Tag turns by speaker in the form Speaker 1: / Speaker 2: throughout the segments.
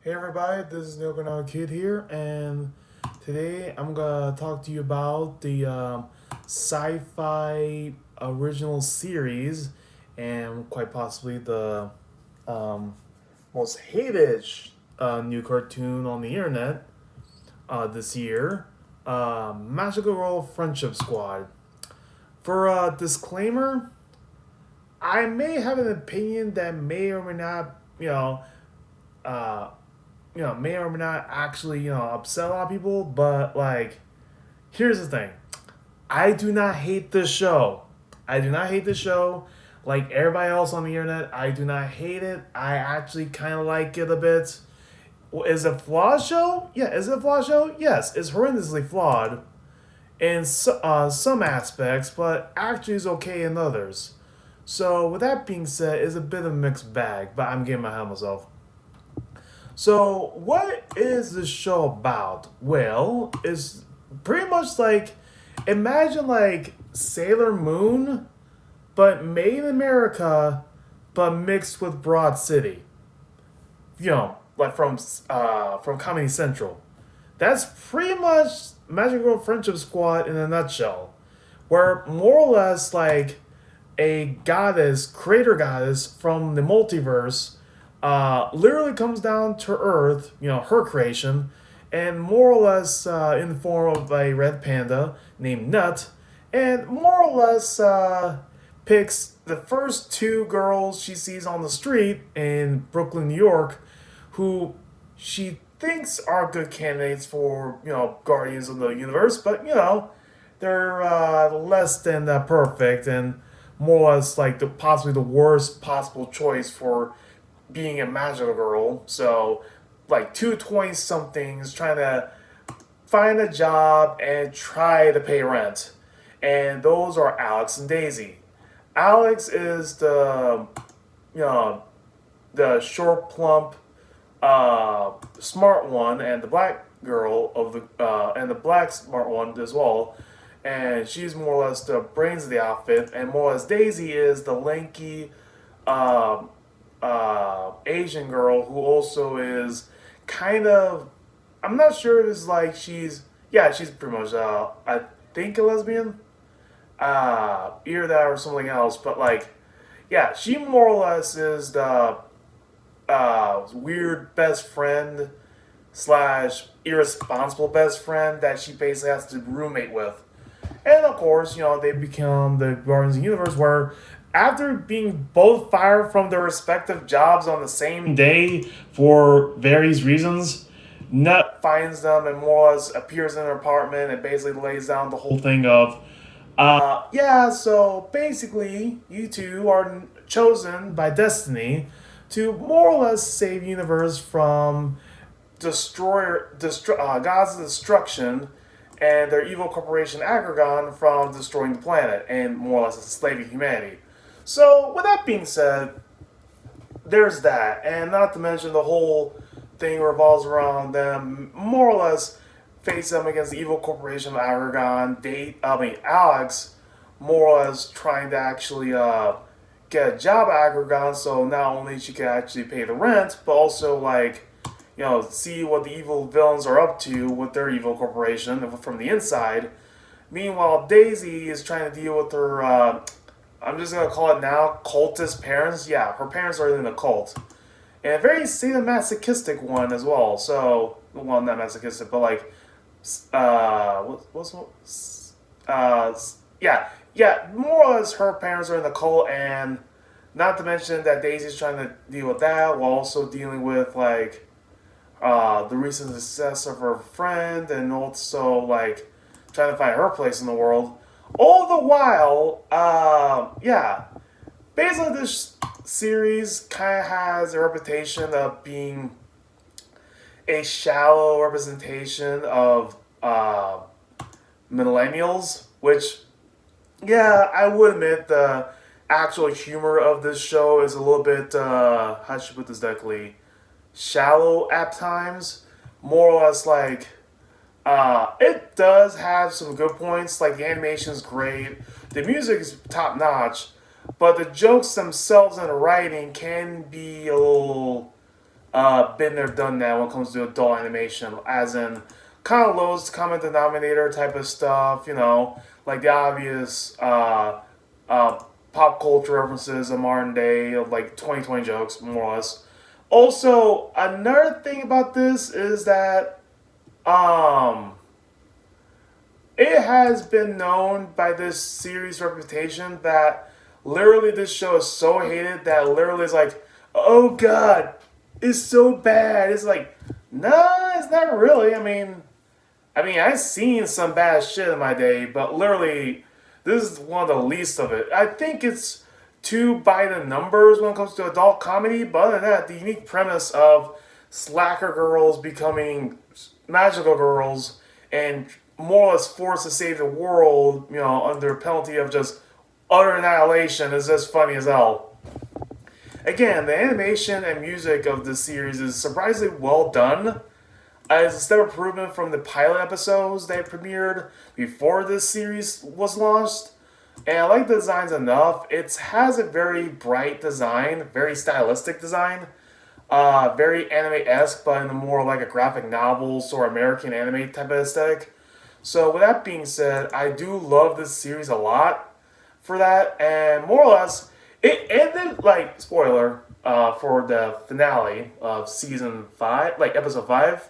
Speaker 1: Hey everybody, this is Theokinawakid'S here, and today I'm gonna talk to you about the sci-fi original series, and quite possibly the um, most hated new cartoon on the internet this year, Magical Girl Friendship Squad. For a disclaimer, I may have an opinion that may or may not, uh, may or may not actually, upset a lot of people, but like, here's the thing. I do not hate this show. I do not hate the show. Like everybody else on the internet, I do not hate it. I actually kind of like it a bit. Is it a flawed show? Yeah. Is it a flawed show? Yes. It's horrendously flawed in some aspects, but actually is okay in others. So with that being said, it's a bit of a mixed bag, but I'm getting my head myself. So, what is this show about? Well, it's pretty much like imagine like Sailor Moon, but made in America, but mixed with Broad City. Like from Comedy Central. That's pretty much Magic Girl Friendship Squad in a nutshell, where more or less like a goddess, creator goddess from the multiverse, literally comes down to Earth, her creation, and more or less in the form of a red panda named Nut, and more or less picks the first two girls she sees on the street in Brooklyn, New York, who she thinks are good candidates for, Guardians of the Universe, but, they're less than perfect and more or less like possibly the worst possible choice for being a magical girl. So, like 220 somethings trying to find a job and try to pay rent. And those are Alex and Daisy. Alex is you know, the short, plump, smart one, and the black girl of and the black smart one as well. And she's more or less the brains of the outfit, and more or less Daisy is the lanky, um, Asian girl who also is kind of. I'm not sure if it's like she's pretty much I think a lesbian, either that or something else. But like, yeah, she more or less is the weird best friend slash irresponsible best friend that she basically has to roommate with. And of course, they become the Guardians of the Universe, where after being both fired from their respective jobs on the same day for various reasons, Nut finds them and more or less appears in their apartment and basically lays down the whole thing of, yeah, so basically, you two are chosen by destiny to more or less save the universe from God's destruction and their evil corporation Agragon from destroying the planet and more or less enslaving humanity. So, with that being said, there's that, and not to mention the whole thing revolves around them more or less face them against the evil corporation of Agragon. Alex, more or less trying to actually get a job at Agragon, so not only she can actually pay the rent, but also like see what the evil villains are up to with their evil corporation from the inside. Meanwhile, Daisy is trying to deal with her, I'm just going to call it now, cultist parents. Yeah, her parents are in a cult. And a very sadomasochistic one as well. So, well, not masochistic, but like, uh, yeah, more or less her parents are in the cult, and not to mention that Daisy's trying to deal with that while also dealing with like the recent success of her friend, and also like trying to find her place in the world. All the while, yeah, basically this series kind of has a reputation of being a shallow representation of millennials, which, yeah, I would admit the actual humor of this show is a little bit, how should I put this delicately, shallow at times. More or less like, it does have some good points, like the animation is great, the music is top notch, but the jokes themselves and the writing can be a little been there, done that when it comes to adult animation, as in kind of lowest common denominator type of stuff, like the obvious pop culture references of modern day, like 2020 jokes, more or less. Also, another thing about this is that um, it has been known by this series' reputation that literally this show is so hated that literally it's like, oh god, it's so bad. It's like, nah, it's not really. I mean, I've seen some bad shit in my day, but literally, this is one of the least of it. I think it's too by the numbers when it comes to adult comedy, but other than that, the unique premise of slacker girls becoming magical girls and more or less forced to save the world, under penalty of just utter annihilation is just funny as hell. Again, the animation and music of this series is surprisingly well done. As a step improvement from the pilot episodes they premiered before this series was launched. And I like the designs enough. It has a very bright design, very stylistic design. Very anime-esque, but in a more like a graphic novels or American anime type of aesthetic. So with that being said, I do love this series a lot for that. And more or less, it ended, like, spoiler, for the finale of season 5, like episode 5.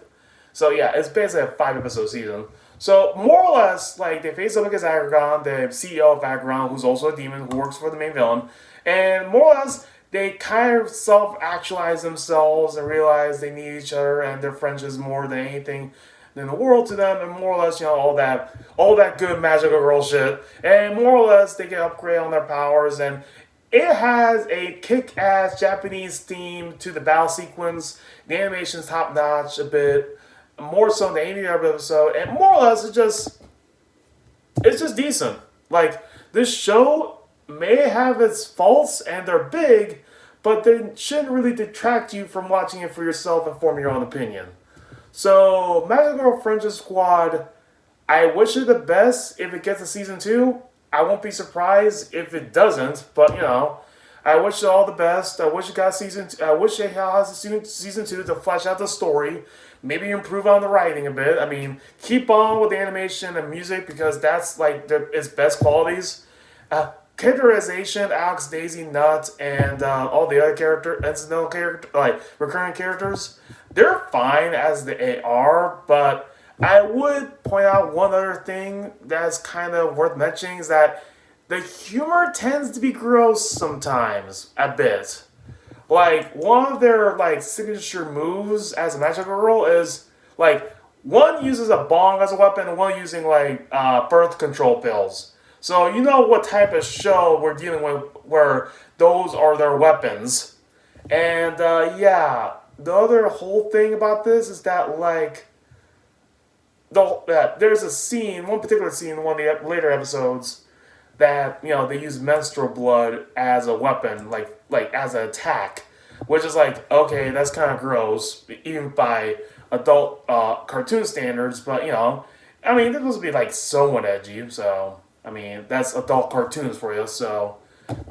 Speaker 1: So yeah, it's basically a 5 episode season. So more or less, like they face up against Aggron, the CEO of Aggron, who's also a demon who works for the main villain, and more or less they kind of self-actualize themselves and realize they need each other and their friendship is more than anything in the world to them, and more or less, all that good magical girl shit, and more or less they get upgrade on their powers, and it has a kick-ass Japanese theme to the battle sequence. The animation's top-notch a bit, more so than any other episode, and more or less it's just decent. Like, this show may have its faults and they're big, but they shouldn't really detract you from watching it for yourself and forming your own opinion. So, Magic Girl Friendship Squad, I wish it the best if it gets a season 2. I won't be surprised if it doesn't, but I wish it all the best. I wish it got season. I wish it has a season 2 to flesh out the story. Maybe improve on the writing a bit. I mean, keep on with the animation and music because that's like its best qualities. Characterization, Alex, Daisy, Nut, and all the other incidental character, like recurring characters, they're fine as they are. But I would point out one other thing that's kind of worth mentioning is that the humor tends to be gross sometimes, a bit. Like, one of their, like, signature moves as a magical girl is, like, one uses a bong as a weapon and one using, like, birth control pills. So, you know what type of show we're dealing with where those are their weapons. And, yeah, the other whole thing about this is that, like, there's a scene, one particular scene in one of the later episodes that they use menstrual blood as a weapon, like as an attack, which is like, okay, that's kind of gross, even by adult cartoon standards. But I mean, this would be like somewhat edgy. So I mean, that's adult cartoons for you. So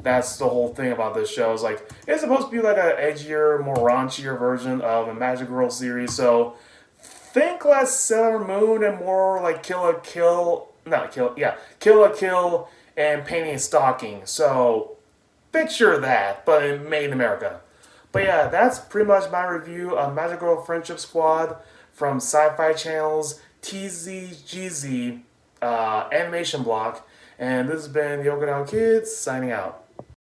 Speaker 1: that's the whole thing about this show. Is like it's supposed to be like an edgier, more raunchier version of a Magic Girl series. So think less Sailor Moon and more like Kill a Kill and Painting and Stalking. So, picture that, but made in America. But yeah, that's pretty much my review of Magic Girl Friendship Squad from Syfy Channel's TZGZ animation block. And this has been Theokinawakid'S signing out.